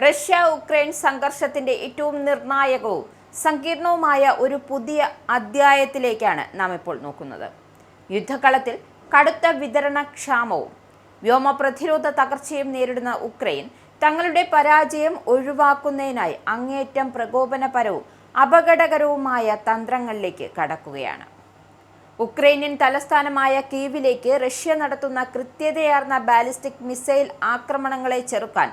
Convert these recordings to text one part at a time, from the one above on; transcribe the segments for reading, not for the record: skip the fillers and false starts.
Russia Ukraine സംഘർഷത്തിന്റെ ഏറ്റവും നിർണായകവും സങ്കീർണവുമായ ഒരു പുതിയ അധ്യായത്തിലേക്കാണ് നാം ഇപ്പോൾ നോക്കുന്നത്. യുദ്ധകളത്തിൽ കടുത്ത വിതരണക്ഷാമവും വ്യോമ പ്രതിരോധ തകർച്ചയും നേരിടുന്ന ഉക്രൈൻ തങ്ങളുടെ പരാജയം ഒഴിവാക്കുന്നതിനായി അങ്ങേയറ്റം പ്രകോപനപരവും അപകടകരവുമായ തന്ത്രങ്ങളിലേക്ക് കടക്കുകയാണ്. ഉക്രൈനിയൻ തലസ്ഥാനമായ കീവിലേക്ക് റഷ്യ നടത്തുന്ന കൃത്യതയാർന്ന ബാലിസ്റ്റിക് മിസൈൽ ആക്രമണങ്ങളെ ചെറുക്കാൻ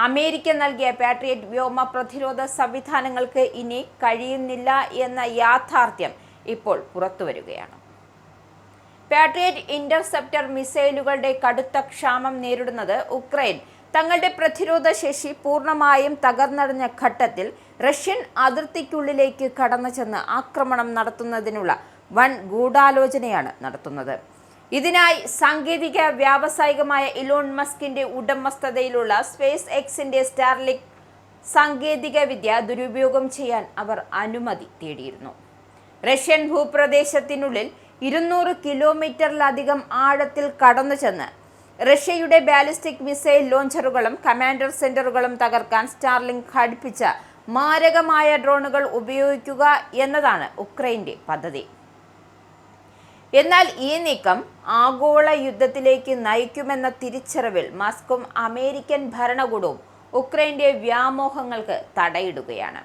അമേരിക്ക നൽകിയ പാട്രിയറ്റ് വ്യോമ പ്രതിരോധ സംവിധാനങ്ങൾക്ക് ഇനി കഴിയുന്നില്ല എന്ന യാഥാർത്ഥ്യം ഇപ്പോൾ പുറത്തുവരികയാണ്. പാട്രിയറ്റ് ഇന്റർസെപ്റ്റർ മിസൈലുകളുടെ കടുത്ത ക്ഷാമം നേരിടുന്നത് ഉക്രൈൻ തങ്ങളുടെ പ്രതിരോധ ശേഷി പൂർണ്ണമായും തകർന്നടിഞ്ഞ ഘട്ടത്തിൽ റഷ്യൻ അതിർത്തിക്കുള്ളിലേക്ക് കടന്നു ചെന്ന് ആക്രമണം നടത്തുന്നതിനുള്ള വൻ ഗൂഢാലോചനയാണ് നടത്തുന്നത്. ഇതിനായി സാങ്കേതിക വ്യാവസായികമായ ഇലോൺ മസ്കിന്റെ ഉടമസ്ഥതയിലുള്ള സ്പേസ് എക്സിന്റെ സ്റ്റാർലിങ്ക് സാങ്കേതിക വിദ്യ ദുരുപയോഗം ചെയ്യാൻ അവർ അനുമതി തേടിയിരുന്നു. റഷ്യൻ ഭൂപ്രദേശത്തിനുള്ളിൽ 200 കിലോമീറ്ററിലധികം ആഴത്തിൽ കടന്നു ചെന്ന് റഷ്യയുടെ ബാലിസ്റ്റിക് മിസൈൽ ലോഞ്ചറുകളും കമാൻഡർ സെന്ററുകളും തകർക്കാൻ സ്റ്റാർലിങ്ക് ഘടിപ്പിച്ച മാരകമായ ഡ്രോണുകൾ ഉപയോഗിക്കുക എന്നതാണ് ഉക്രൈന്റെ പദ്ധതി. എന്നാൽ ഈ നീക്കം ആഗോള യുദ്ധത്തിലേക്ക് നയിക്കുമെന്ന തിരിച്ചറിവിൽ മസ്കും അമേരിക്കൻ ഭരണകൂടവും ഉക്രൈന്റെ വ്യാമോഹങ്ങൾക്ക് തടയിടുകയാണ്.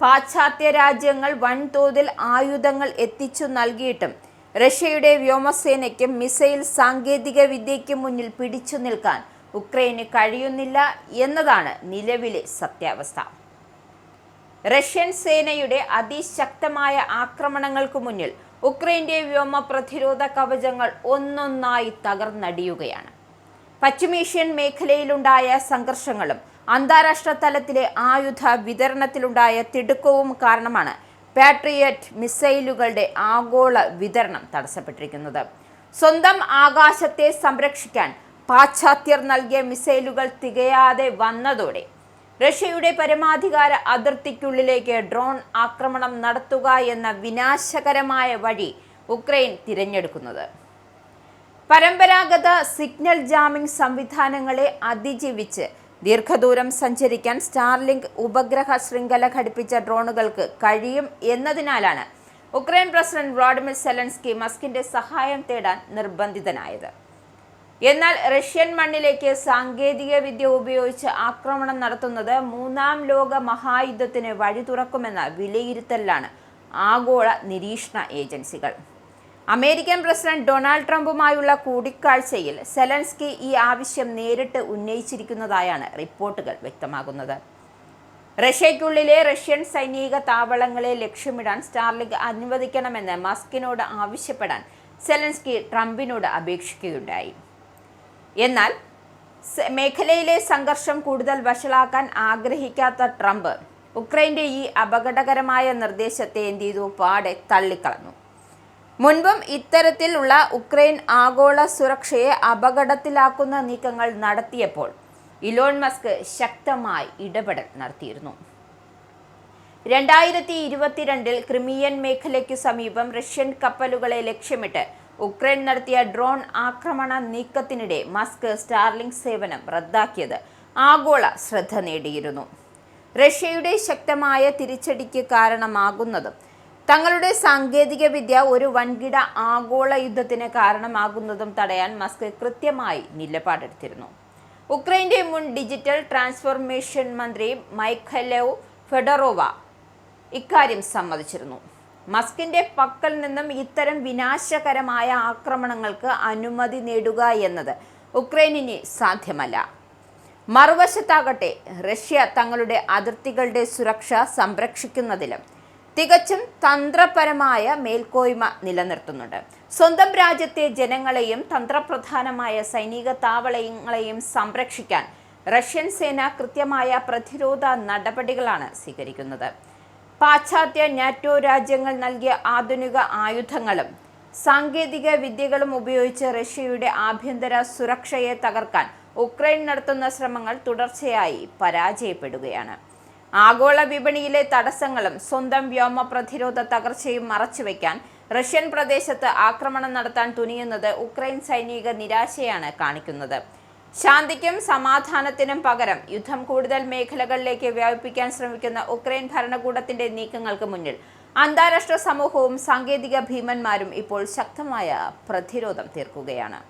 പാശ്ചാത്യ രാജ്യങ്ങൾ വൻതോതിൽ ആയുധങ്ങൾ എത്തിച്ചു നൽകിയിട്ടും റഷ്യയുടെ വ്യോമസേനയ്ക്കും മിസൈൽ സാങ്കേതിക വിദ്യയ്ക്ക് മുന്നിൽ പിടിച്ചു നിൽക്കാൻ ഉക്രൈന് കഴിയുന്നില്ല എന്നതാണ് നിലവിലെ സത്യാവസ്ഥ. റഷ്യൻ സേനയുടെ അതിശക്തമായ ആക്രമണങ്ങൾക്ക് മുന്നിൽ ഉക്രൈന്റെ വ്യോമ പ്രതിരോധ കവചങ്ങൾ ഒന്നൊന്നായി തകർന്നടിയുകയാണ്. പശ്ചിമേഷ്യൻ മേഖലയിലുണ്ടായ സംഘർഷങ്ങളും അന്താരാഷ്ട്ര തലത്തിലെ ആയുധ വിതരണത്തിലുണ്ടായ തിടുക്കവും കാരണമാണ് പാട്രിയറ്റ് മിസൈലുകളുടെ ആഗോള വിതരണം തടസ്സപ്പെട്ടിരിക്കുന്നത്. സ്വന്തം ആകാശത്തെ സംരക്ഷിക്കാൻ പാശ്ചാത്യർ നൽകിയ മിസൈലുകൾ തികയാതെ വന്നതോടെ റഷ്യയുടെ പരമാധികാര അതിർത്തിക്കുള്ളിലേക്ക് ഡ്രോൺ ആക്രമണം നടത്തുക എന്ന വിനാശകരമായ വഴി ഉക്രൈൻ തിരഞ്ഞെടുക്കുന്നത്. പരമ്പരാഗത സിഗ്നൽ ജാമിംഗ് സംവിധാനങ്ങളെ അതിജീവിച്ച് ദീർഘദൂരം സഞ്ചരിക്കാൻ സ്റ്റാർലിങ്ക് ഉപഗ്രഹ ശൃംഖല ഘടിപ്പിച്ച ഡ്രോണുകൾക്ക് കഴിയും എന്നതിനാലാണ് ഉക്രൈൻ പ്രസിഡന്റ് വ്ളാഡിമിർ സെലൻസ്കി മസ്കിന്റെ സഹായം തേടാൻ നിർബന്ധിതനായത്. എന്നാൽ റഷ്യൻ മണ്ണിലേക്ക് സാങ്കേതിക വിദ്യ ഉപയോഗിച്ച് ആക്രമണം നടത്തുന്നത് മൂന്നാം ലോക മഹായുദ്ധത്തിന് വഴി തുറക്കുമെന്ന വിലയിരുത്തലാണ് ആഗോള നിരീക്ഷണ ഏജൻസികൾ. അമേരിക്കൻ പ്രസിഡന്റ് ഡൊണാൾഡ് ട്രംപുമായുള്ള കൂടിക്കാഴ്ചയിൽ സെലൻസ്കി ഈ ആവശ്യം നേരിട്ട് ഉന്നയിച്ചിരിക്കുന്നതായാണ് റിപ്പോർട്ടുകൾ വ്യക്തമാകുന്നത്. റഷ്യയ്ക്കുള്ളിലെ റഷ്യൻ സൈനിക താവളങ്ങളെ ലക്ഷ്യമിടാൻ സ്റ്റാർലിങ്ക് അനുവദിക്കണമെന്ന് മസ്കിനോട് ആവശ്യപ്പെടാൻ സെലൻസ്കി ട്രംപിനോട് അപേക്ഷിക്കുകയുണ്ടായി. എന്നാൽ മേഖലയിലെ സംഘർഷം കൂടുതൽ വഷളാക്കാൻ ആഗ്രഹിക്കാത്ത ട്രംപ് ഉക്രൈന്റെ ഈ അപകടകരമായ നിർദ്ദേശത്തെ എന്ത് ചെയ്തു? പാടെ തള്ളിക്കളഞ്ഞു. മുൻപും ഇത്തരത്തിലുള്ള ഉക്രൈൻ ആഗോള സുരക്ഷയെ അപകടത്തിലാക്കുന്ന നീക്കങ്ങൾ നടത്തിയപ്പോൾ ഇലോൺ മസ്ക് ശക്തമായി ഇടപെടൽ നടത്തിയിരുന്നു. 2022 ക്രിമിയൻ മേഖലയ്ക്കു സമീപം റഷ്യൻ കപ്പലുകളെ ലക്ഷ്യമിട്ട് ഉക്രൈൻ നടത്തിയ ഡ്രോൺ ആക്രമണ നീക്കത്തിനിടെ മസ്ക് സ്റ്റാർലിങ്ക് സേവനം റദ്ദാക്കിയത് ആഗോള ശ്രദ്ധ നേടിയിരുന്നു. റഷ്യയുടെ ശക്തമായ തിരിച്ചടിക്ക് കാരണമാകുന്നതും തങ്ങളുടെ സാങ്കേതിക വിദ്യ ഒരു വൻകിട ആഗോള യുദ്ധത്തിന് കാരണമാകുന്നതും തടയാൻ മസ്ക് കൃത്യമായി നിലപാടെടുത്തിരുന്നു. ഉക്രൈന്റെ മുൻ ഡിജിറ്റൽ ട്രാൻസ്ഫോർമേഷൻ മന്ത്രി മൈഖൈലോ ഫെഡറോവ ഇക്കാര്യം സമ്മതിച്ചിരുന്നു. മസ്കിന്റെ പക്കൽ നിന്നും ഇത്തരം വിനാശകരമായ ആക്രമണങ്ങൾക്ക് അനുമതി നേടുക എന്നത് ഉക്രൈനിന് സാധ്യമല്ല. മറുവശത്താകട്ടെ റഷ്യ തങ്ങളുടെ അതിർത്തികളുടെ സുരക്ഷ സംരക്ഷിക്കുന്നതിലും തികച്ചും തന്ത്രപരമായ മേൽക്കോയ്മ നിലനിർത്തുന്നുണ്ട്. സ്വന്തം രാജ്യത്തെ ജനങ്ങളെയും തന്ത്രപ്രധാനമായ സൈനിക താവളങ്ങളെയും സംരക്ഷിക്കാൻ റഷ്യൻ സേന കൃത്യമായ പ്രതിരോധ നടപടികളാണ് സ്വീകരിക്കുന്നത്. പാശ്ചാത്യ നാറ്റോ രാജ്യങ്ങൾ നൽകിയ ആധുനിക ആയുധങ്ങളും സാങ്കേതിക വിദ്യകളും ഉപയോഗിച്ച് റഷ്യയുടെ ആഭ്യന്തര സുരക്ഷയെ തകർക്കാൻ ഉക്രൈൻ നടത്തുന്ന ശ്രമങ്ങൾ തുടർച്ചയായി പരാജയപ്പെടുകയാണ്. ആഗോള വിപണിയിലെ തടസ്സങ്ങളും സ്വന്തം വ്യോമ പ്രതിരോധ തകർച്ചയും മറച്ചുവെക്കാൻ റഷ്യൻ പ്രദേശത്ത് ആക്രമണം നടത്താൻ തുനിയുന്നത് ഉക്രൈൻ സൈനിക നിരാശയാണ് കാണിക്കുന്നത്. ശാന്തിക്കും സമാധാനത്തിനും പകരം യുദ്ധം കൂടുതൽ മേഖലകളിലേക്ക് വ്യാപിപ്പിക്കാൻ ശ്രമിക്കുന്ന ഉക്രൈൻ ഭരണകൂടത്തിന്റെ നീക്കങ്ങൾക്ക് മുന്നിൽ അന്താരാഷ്ട്ര സമൂഹവും സാങ്കേതിക ഭീമന്മാരും ഇപ്പോൾ ശക്തമായ പ്രതിരോധം തീർക്കുകയാണ്.